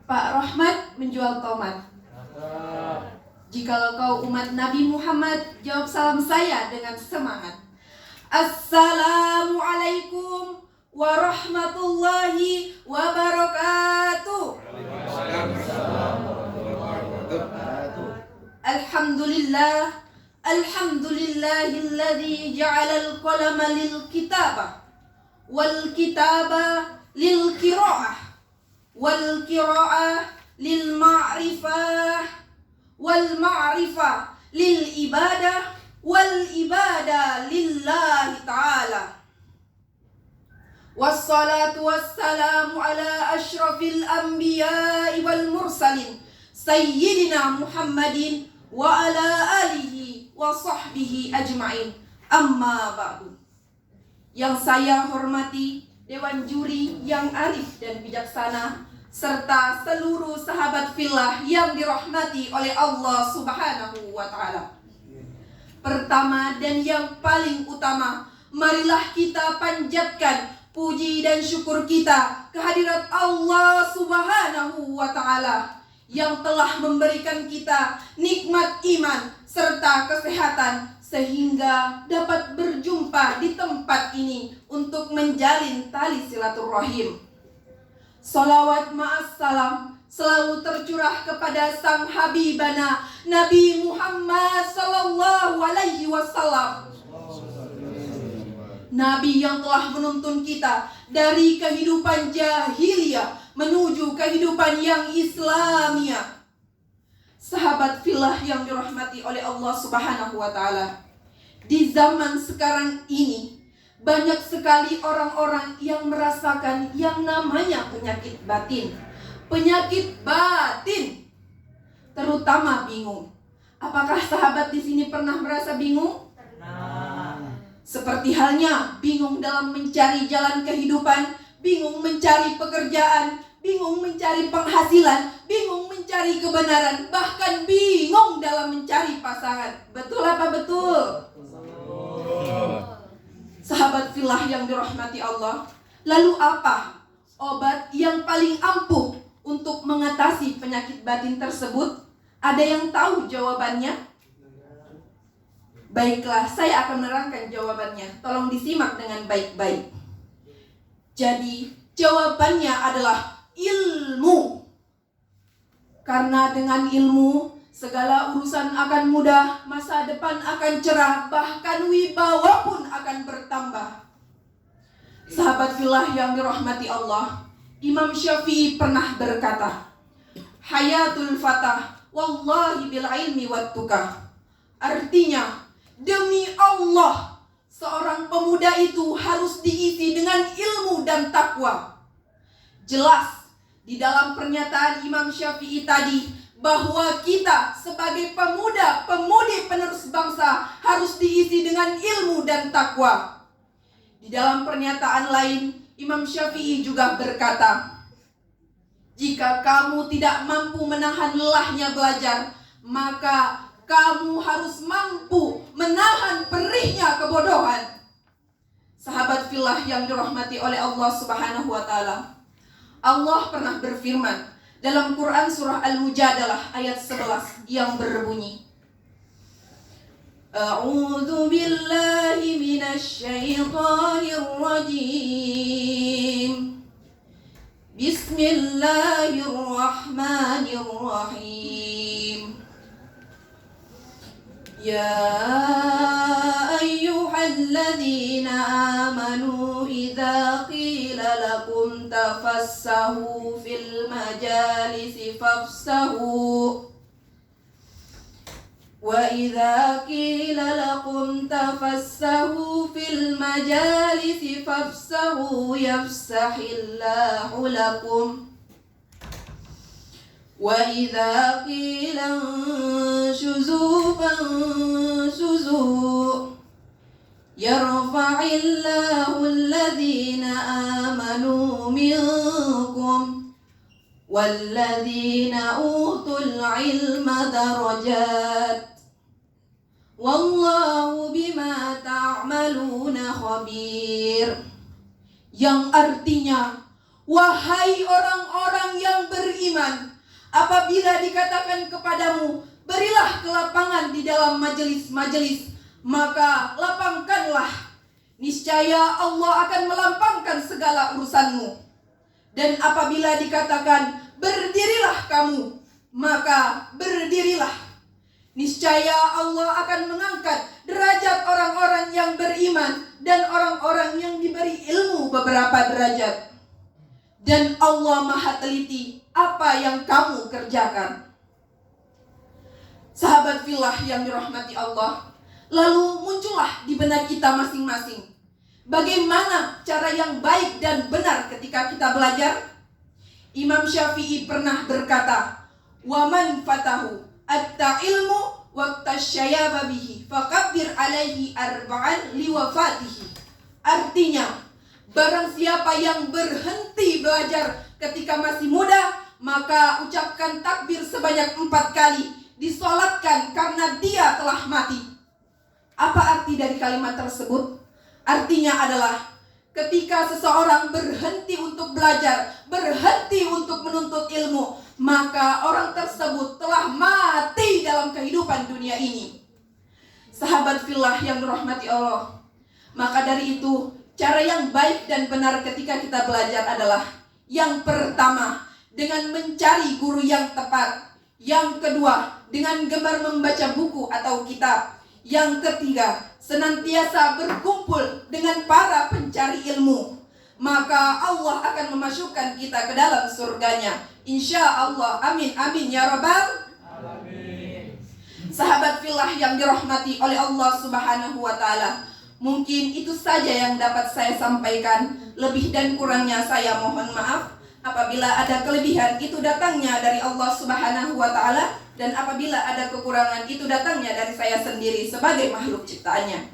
Pak Rahmat menjual tomat. Jikalau kau umat Nabi Muhammad, jawab salam saya dengan semangat. Assalamualaikum warahmatullahi wabarakatuh. Alhamdulillah, alhamdulillahilladzi ja'alal qalama lil kitabah wal kitabah lil qiraah wal qiraah lil ma'rifah wal ma'rifah lil ibadah wal ibadah lillahi ta'ala. Wassalatu wassalamu ala asyrafil anbiya'i wal mursalin sayyidina Muhammadin wa ala alihi wa sahbihi ajma'in. Amma ba'du. Yang saya hormati Dewan Juri yang arif dan bijaksana, serta seluruh sahabat fillah yang dirahmati oleh Allah Subhanahu wa ta'ala. Pertama dan yang paling utama, marilah kita panjatkan puji dan syukur kita kehadirat Allah Subhanahu wa ta'ala yang telah memberikan kita nikmat iman serta kesehatan sehingga dapat berjumpa di tempat ini untuk menjalin tali silaturahim. Salawat ma'as salam selalu tercurah kepada sang habibana Nabi Muhammad sallallahu alaihi wasallam. Nabi yang telah menuntun kita dari kehidupan jahiliyah menuju kehidupan yang Islamiyah. Sahabat fillah yang dirahmati oleh Allah Subhanahu wa ta'ala, di zaman sekarang ini banyak sekali orang-orang yang merasakan yang namanya penyakit batin. Penyakit batin, terutama bingung. Apakah sahabat di sini pernah merasa bingung? Pernah. Seperti halnya bingung dalam mencari jalan kehidupan, bingung mencari pekerjaan, bingung mencari penghasilan, bingung mencari kebenaran, bahkan bingung dalam mencari pasangan. Betul apa betul? Sahabat fillah yang dirahmati Allah, lalu apa obat yang paling ampuh untuk mengatasi penyakit batin tersebut? Ada yang tahu jawabannya? Baiklah, saya akan menerangkan jawabannya. Tolong disimak dengan baik-baik. Jadi, jawabannya adalah ilmu. Karena dengan ilmu, segala urusan akan mudah, masa depan akan cerah, bahkan wibawa pun akan bertambah. Sahabat fillah yang dirahmati Allah, Imam Syafi'i pernah berkata, hayatul fatah wallahi bil ilmi wat tuqah. Artinya, demi Allah, seorang pemuda itu harus diisi dengan ilmu dan takwa. Jelas di dalam pernyataan Imam Syafi'i tadi bahwa kita sebagai pemuda-pemudi penerus bangsa harus diisi dengan ilmu dan takwa. Di dalam pernyataan lain, Imam Syafi'i juga berkata, jika kamu tidak mampu menahan lelahnya belajar, maka kamu harus mampu menahan perihnya kebodohan. Sahabat fillah yang dirahmati oleh Allah Subhanahu wa ta'ala, Allah pernah berfirman dalam Quran surah Al-Mujadalah ayat 11 yang berbunyi, A'udzu billahi minasy syaithanir rajim. Bismillahirrahmanirrahim. Ya ayyuhalladzina amanu idza qila lakum tafassahu fil majalisi fafsahu wa idza qila lakum tafassahu fil majalisi fafsahu yafsahillahu lakum wa idza qila anshuzu fanshuzu yarfa'illahu alladhina amanu minkum walladhina utul ilma darajat wallahu bima ta'maluna khabir. Yang artinya, Wahai orang-orang yang beriman, apabila dikatakan kepadamu, berilah kelapangan di dalam majelis-majelis, maka lapangkanlah. Niscaya Allah akan melampangkan segala urusanmu. Dan apabila dikatakan, berdirilah kamu, maka berdirilah. Niscaya Allah akan mengangkat derajat orang-orang yang beriman dan orang-orang yang diberi ilmu beberapa derajat. Dan Allah Maha teliti apa yang kamu kerjakan. Sahabat fillah yang dirahmati Allah, lalu muncullah di benak kita masing-masing, bagaimana cara yang baik dan benar ketika kita belajar? Imam Syafi'i pernah berkata, "Wa man fatahu at-ilmu waqta syayaba bihi fakabbir alaihi arba'an liwafatihi." Artinya, barang siapa yang berhenti belajar ketika masih muda, maka ucapkan takbir sebanyak 4 kali, disolatkan karena dia telah mati. Apa arti dari kalimat tersebut? Artinya adalah ketika seseorang berhenti untuk belajar, berhenti untuk menuntut ilmu, maka orang tersebut telah mati dalam kehidupan dunia ini. Sahabat fillah yang dirahmati Allah, maka dari itu, cara yang baik dan benar ketika kita belajar adalah, yang pertama, dengan mencari guru yang tepat. Yang kedua, dengan gemar membaca buku atau kitab. Yang ketiga, senantiasa berkumpul dengan para pencari ilmu. Maka Allah akan memasukkan kita ke dalam surganya. Insya Allah. Amin. Amin ya Rabbal alamin. Sahabat fillah yang dirahmati oleh Allah Subhanahu wa ta'ala, mungkin itu saja yang dapat saya sampaikan. Lebih dan kurangnya saya mohon maaf. Apabila ada kelebihan, itu datangnya dari Allah Subhanahu wa ta'ala, dan apabila ada kekurangan, itu datangnya dari saya sendiri sebagai makhluk ciptaannya.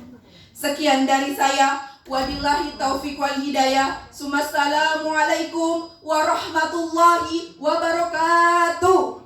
Sekian dari saya. Wabillahi taufiq wal hidayah. Assalamualaikum warahmatullahi wabarakatuh.